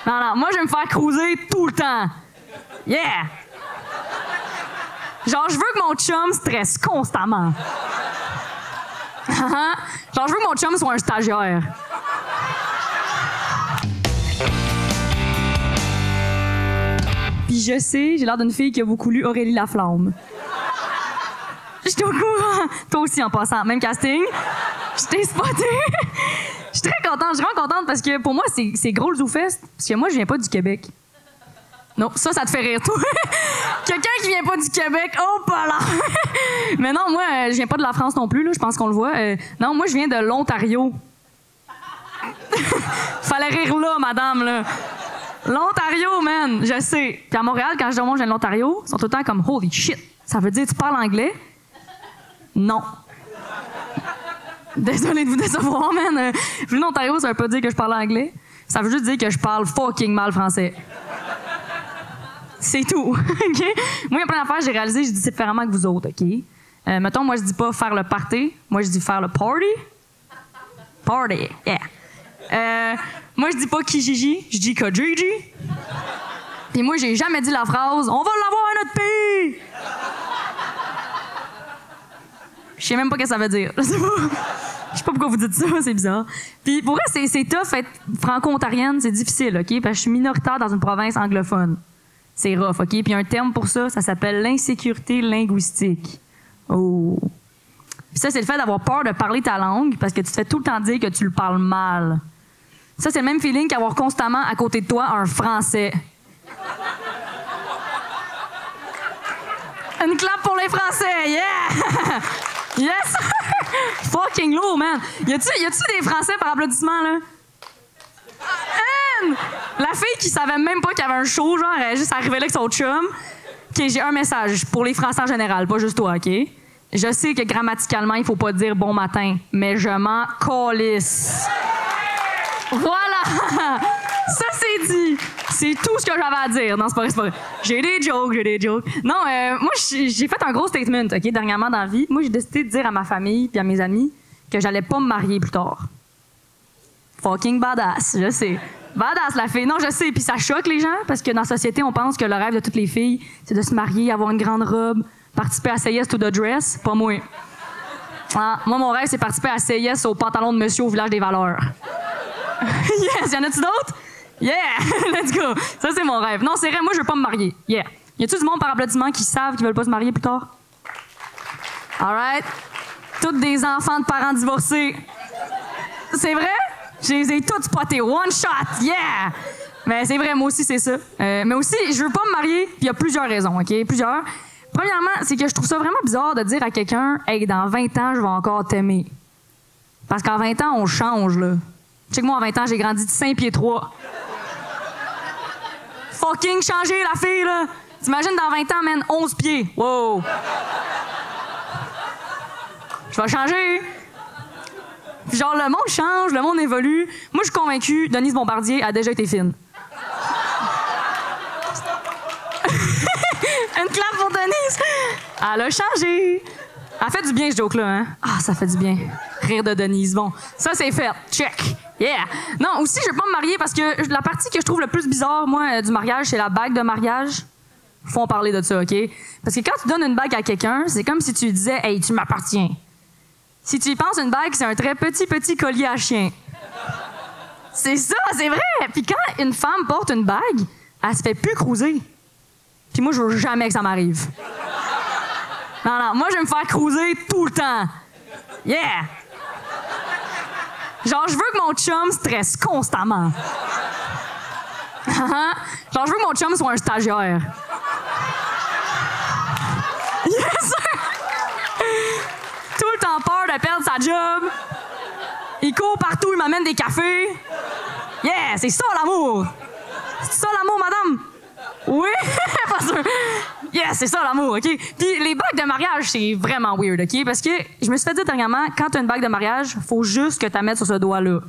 Non, moi, je vais me faire cruiser tout le temps. Yeah! Genre, je veux que mon chum stresse constamment. Genre, je veux que mon chum soit un stagiaire. Puis je sais, j'ai l'air d'une fille qui a beaucoup lu Aurélie Laflamme. J'étais au courant. Toi aussi, en passant. Même casting. Je t'ai spoté. Je suis très contente. Je suis vraiment contente parce que pour moi, c'est gros le ZooFest. Parce que moi, je viens pas du Québec. Non, ça te fait rire, toi. Quelqu'un qui vient pas du Québec, oh, pas là. Mais non, moi, je viens pas de la France non plus, là. Je pense qu'on le voit. Non, moi, je viens de l'Ontario. Fallait rire là, madame, là. L'Ontario, man, je sais. Puis à Montréal, quand je dis au monde, je viens de l'Ontario, ils sont tout le temps comme « Holy shit! » Ça veut dire « Tu parles anglais? » Non. Désolée de vous décevoir, man. Vu l'Ontario, ça veut pas dire que je parle anglais. Ça veut juste dire que je parle fucking mal français. C'est tout. OK? Moi, il y a plein d'affaires, j'ai réalisé, je dis différemment que vous autres, OK? Mettons, moi, je dis pas faire le party. Moi, je dis faire le party. Party, yeah. Moi, je dis pas Kijiji, je dis Kijiji. Puis moi, j'ai jamais dit la phrase « On va l'avoir à notre pays! » Je sais même pas ce que ça veut dire. Je sais pas pourquoi vous dites ça, c'est bizarre. Puis pour vrai, c'est tough être franco-ontarienne, c'est difficile, OK? Parce que je suis minoritaire dans une province anglophone. C'est rough, OK? Puis il y a un terme pour ça, ça s'appelle l'insécurité linguistique. Oh! Puis ça, c'est le fait d'avoir peur de parler ta langue parce que tu te fais tout le temps dire que tu le parles mal. Ça, c'est le même feeling qu'avoir constamment à côté de toi un Français. Une clap pour les Français, yeah! Yes! Fucking lourd, man! Y a-tu des Français par applaudissement, là? La fille qui savait même pas qu'il y avait un show, genre, elle est juste arrivée là avec son chum. OK, j'ai un message pour les Français en général, pas juste toi, OK? Je sais que grammaticalement, il faut pas dire bon matin, mais je m'en calisse. Voilà! Ça, c'est dit. C'est tout ce que j'avais à dire. Non, c'est pas vrai. J'ai des jokes. Non, moi, j'ai fait un gros statement, OK, dernièrement dans la vie. Moi, j'ai décidé de dire à ma famille puis à mes amis que j'allais pas me marier plus tard. Fucking badass, je sais. Badass, la fille. Non, je sais. Puis ça choque les gens parce que dans la société, on pense que le rêve de toutes les filles, c'est de se marier, avoir une grande robe, participer à Say Yes to the Dress. Pas moi. Ah, moi, mon rêve, c'est participer à Say Yes au pantalon de monsieur au village des valeurs. Yes! Y'en a-tu d'autres? Yeah! Let's go! Ça, c'est mon rêve. Non, c'est vrai, moi, je veux pas me marier. Yeah. Y a-tu du monde par applaudissement qui savent qu'ils veulent pas se marier plus tard? All right. Toutes des enfants de parents divorcés. C'est vrai? Je les ai toutes spotés. One shot! Yeah! Mais c'est vrai, moi aussi, c'est ça. Mais aussi, je veux pas me marier, puis il y a plusieurs raisons, OK? Plusieurs. Premièrement, c'est que je trouve ça vraiment bizarre de dire à quelqu'un « Hey, dans 20 ans, je vais encore t'aimer. » Parce qu'en 20 ans, on change, là. Check-moi, en 20 ans, j'ai grandi de 5 pieds 3. Fucking changer, la fille, là! T'imagines, dans 20 ans, man, 11 pieds. Wow! Je vais changer. Puis genre, le monde change, le monde évolue. Moi, je suis convaincue, Denise Bombardier a déjà été fine. Une clap pour Denise! Elle a changé. Elle fait du bien, ce joke-là, hein? Ah, ça fait du bien. Rire de Denise. Bon, ça, c'est fait. Check. Yeah! Non, aussi, je vais pas me marier parce que la partie que je trouve le plus bizarre, moi, du mariage, c'est la bague de mariage. Faut en parler de ça, OK? Parce que quand tu donnes une bague à quelqu'un, c'est comme si tu lui disais « Hey, tu m'appartiens ». Si tu y penses, une bague, c'est un très petit collier à chien. C'est ça, c'est vrai! Puis quand une femme porte une bague, elle se fait plus cruiser. Puis moi, je veux jamais que ça m'arrive. Non, moi, je vais me faire cruiser tout le temps. Yeah! Genre, je veux que mon chum stresse constamment. Genre, je veux que mon chum soit un stagiaire. Yes, sir! Tout le temps peur de perdre sa job. Il court partout, il m'amène des cafés. Yeah, c'est ça l'amour. C'est ça l'amour, madame? Oui? Pas sûr. Yeah, c'est ça l'amour, OK? Puis les bagues de mariage, c'est vraiment weird, OK? Parce que je me suis fait dire dernièrement, quand tu as une bague de mariage, faut juste que tu la mettes sur ce doigt-là.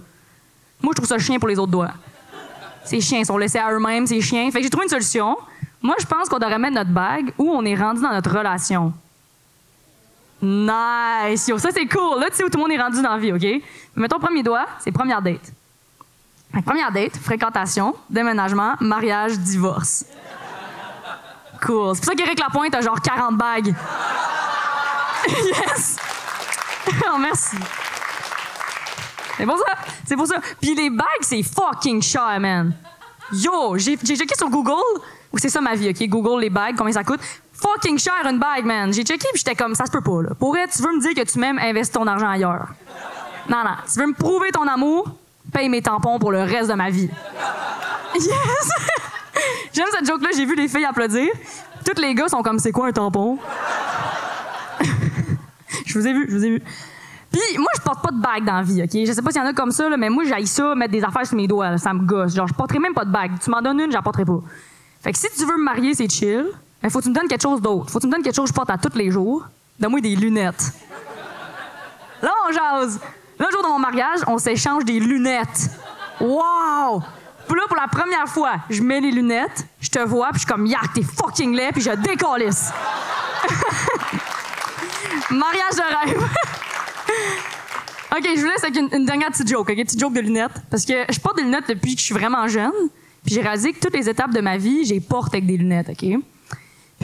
Moi, je trouve ça chien pour les autres doigts. Ces chiens, ils sont laissés à eux-mêmes, ces chiens. Fait que j'ai trouvé une solution. Moi, je pense qu'on devrait mettre notre bague où on est rendu dans notre relation. Nice! Yo, ça, c'est cool. Là, tu sais où tout le monde est rendu dans la vie, OK? Mettons, premier doigt, c'est première date. Première date, fréquentation, déménagement, mariage, divorce. Cool. C'est pour ça qu'Éric Lapointe a genre 40 bagues. Yes! Oh, merci. C'est pour ça. Puis les bagues, c'est fucking cher, man. Yo, j'ai checké sur Google, ou c'est ça ma vie, OK? Google, les bagues, combien ça coûte. Fucking cher une bague, man. J'ai checké puis j'étais comme, ça se peut pas, là. Pour être, tu veux me dire que tu m'aimes, investis ton argent ailleurs. Non. Tu veux me prouver ton amour, paye mes tampons pour le reste de ma vie. Yes! J'aime cette joke-là, j'ai vu les filles applaudir. Tous les gars sont comme, c'est quoi un tampon? Je vous ai vu. Puis moi, je porte pas de bague dans la vie, OK? Je sais pas s'il y en a comme ça, là, mais moi, j'haïs ça, mettre des affaires sur mes doigts, là, ça me gosse. Genre, je porterai même pas de bague. Tu m'en donnes une, j'en porterai pas. Fait que si tu veux me marier, c'est chill. Mais faut que tu me donnes quelque chose d'autre. Faut que tu me donnes quelque chose que je porte à tous les jours. Donne-moi des lunettes. Là, on jase. Là, le jour de mon mariage, on s'échange des lunettes. Wow! Puis là, pour la première fois, je mets les lunettes, je te vois, puis je suis comme, yak, t'es fucking laid, puis je décalisse. Mariage de rêve. OK, je vous laisse avec une dernière petite joke, OK? Petite joke de lunettes. Parce que je porte des lunettes depuis que je suis vraiment jeune. Puis j'ai réalisé que toutes les étapes de ma vie, j'ai porte avec des lunettes, OK? Puis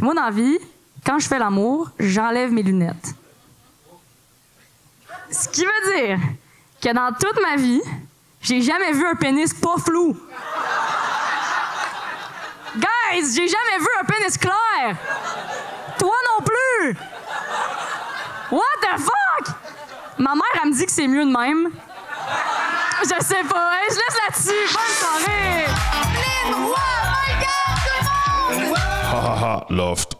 moi, dans la vie, quand je fais l'amour, j'enlève mes lunettes. Ce qui veut dire que dans toute ma vie, j'ai jamais vu un pénis pas flou. Guys, j'ai jamais vu un pénis clair. Toi non plus. What the fuck? Ma mère, elle me dit que c'est mieux de même. Je sais pas. Je laisse là-dessus. Bonne soirée. Lynn Roy, my God, tout le monde! Loft.